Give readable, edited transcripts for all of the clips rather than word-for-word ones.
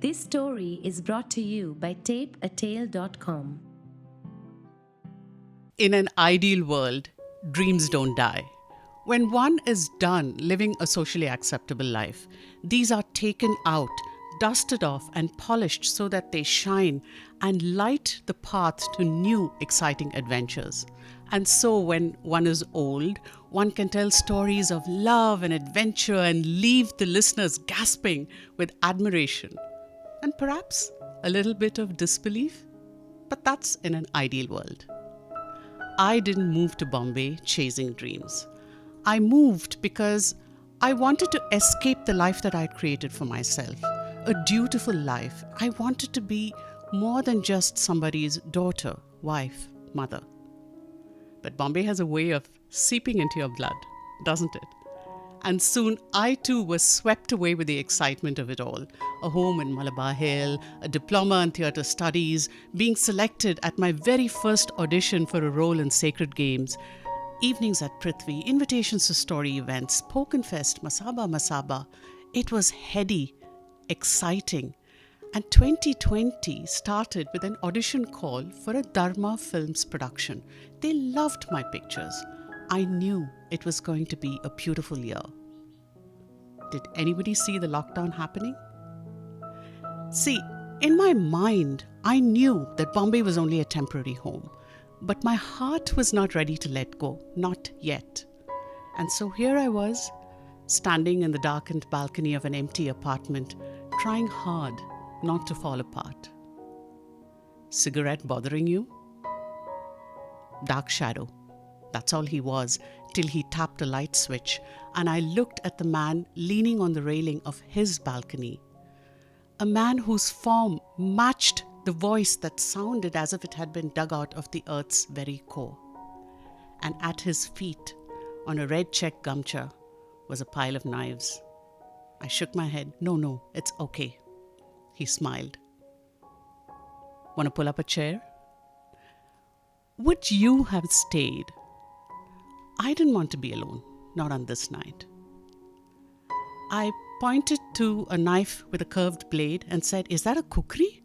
This story is brought to you by tapeatale.com. In an ideal world, dreams don't die. When one is done living a socially acceptable life, these are taken out, dusted off, and polished so that they shine and light the path to new, exciting adventures. And so, when one is old, one can tell stories of love and adventure and leave the listeners gasping with admiration and perhaps a little bit of disbelief. But that's in an ideal world. I didn't move to Bombay chasing dreams. I moved because I wanted to escape the life that I'd created for myself, a dutiful life. I wanted to be more than just somebody's daughter, wife, mother. But Bombay has a way of seeping into your blood, doesn't it? And soon I too was swept away with the excitement of it all. A home in Malabar Hill, a diploma in theatre studies, being selected at my very first audition for a role in Sacred Games, evenings at Prithvi, invitations to story events, Spoken Fest, Masaba Masaba. It was heady, exciting. And 2020 started with an audition call for a Dharma Films production. They loved my pictures. I knew it was going to be a beautiful year. Did anybody see the lockdown happening? See, in my mind, I knew that Bombay was only a temporary home, but my heart was not ready to let go, not yet. And so here I was, standing in the darkened balcony of an empty apartment, trying hard not to fall apart. Cigarette bothering you? Dark shadow. That's all he was, till he tapped a light switch, and I looked at the man leaning on the railing of his balcony. A man whose form matched the voice that sounded as if it had been dug out of the earth's very core. And at his feet, on a red check gamcha, was a pile of knives. I shook my head. No, it's okay. He smiled. Want to pull up a chair? Would you have stayed? I didn't want to be alone, not on this night. I pointed to a knife with a curved blade and said, "Is that a kukri?"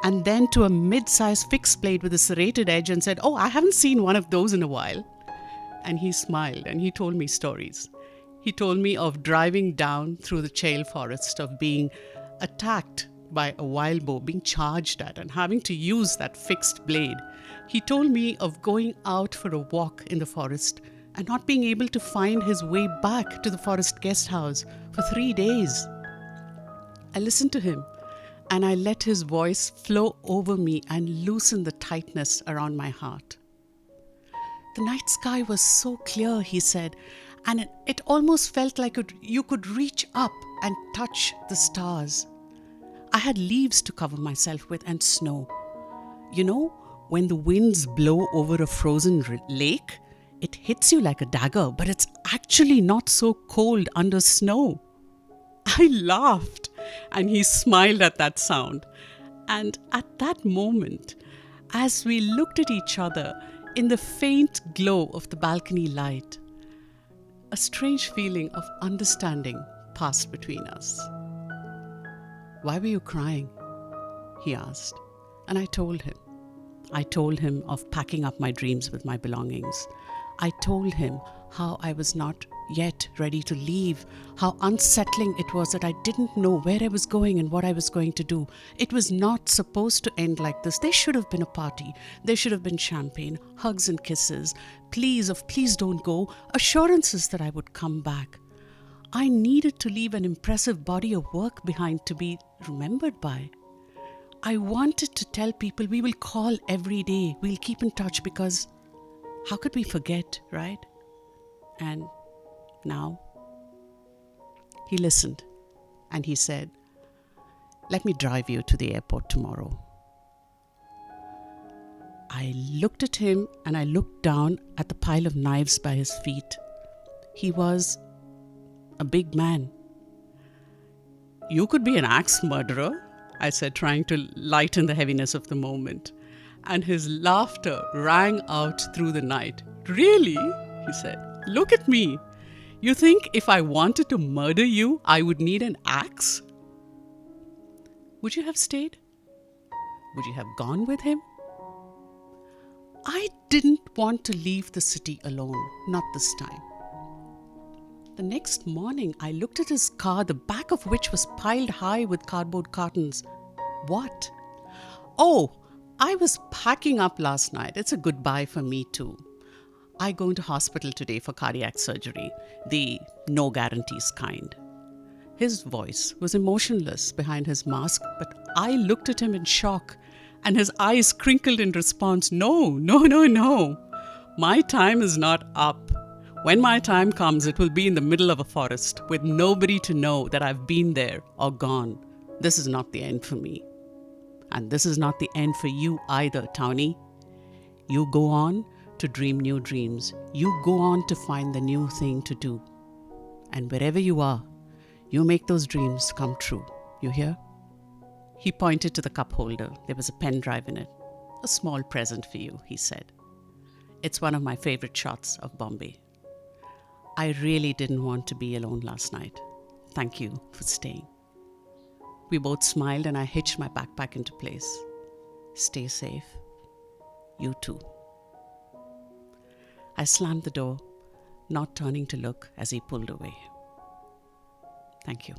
And then to a mid-sized fixed blade with a serrated edge and said, "Oh, I haven't seen one of those in a while." And he smiled and he told me stories. He told me of driving down through the chail forest, of being attacked by a wild boar, being charged at and having to use that fixed blade. He told me of going out for a walk in the forest and not being able to find his way back to the forest guest house for 3 days. I listened to him and I let his voice flow over me and loosen the tightness around my heart. The night sky was so clear, he said, and it almost felt like you could reach up and touch the stars. I had leaves to cover myself with and snow. You know, when the winds blow over a frozen lake, it hits you like a dagger, but it's actually not so cold under snow. I laughed and he smiled at that sound. And at that moment, as we looked at each other in the faint glow of the balcony light, a strange feeling of understanding passed between us. "Why were you crying?" he asked. And I told him. I told him of packing up my dreams with my belongings. I told him how I was not yet ready to leave, how unsettling it was that I didn't know where I was going and what I was going to do. It was not supposed to end like this. There should have been a party. There should have been champagne, hugs and kisses, please don't go, assurances that I would come back. I needed to leave an impressive body of work behind to be remembered by. I wanted to tell people we will call every day, we'll keep in touch, because how could we forget, right? And now, he listened and he said, "Let me drive you to the airport tomorrow." I looked at him and I looked down at the pile of knives by his feet. He was a big man. "You could be an axe murderer," I said, trying to lighten the heaviness of the moment. And his laughter rang out through the night. "Really?" he said. "Look at me. You think if I wanted to murder you, I would need an axe?" Would you have stayed? Would you have gone with him? I didn't want to leave the city alone, not this time. The next morning, I looked at his car, the back of which was piled high with cardboard cartons. What? Oh, I was packing up last night. It's a goodbye for me too. I go into hospital today for cardiac surgery, the no guarantees kind. His voice was emotionless behind his mask, but I looked at him in shock, and his eyes crinkled in response. No, no, no, no. My time is not up. When my time comes, it will be in the middle of a forest with nobody to know that I've been there or gone. This is not the end for me. And this is not the end for you either, Townie. You go on to dream new dreams. You go on to find the new thing to do. And wherever you are, you make those dreams come true. You hear? He pointed to the cup holder. There was a pen drive in it. A small present for you, he said. It's one of my favorite shots of Bombay. I really didn't want to be alone last night. Thank you for staying. We both smiled and I hitched my backpack into place. Stay safe. You too. I slammed the door, not turning to look as he pulled away. Thank you.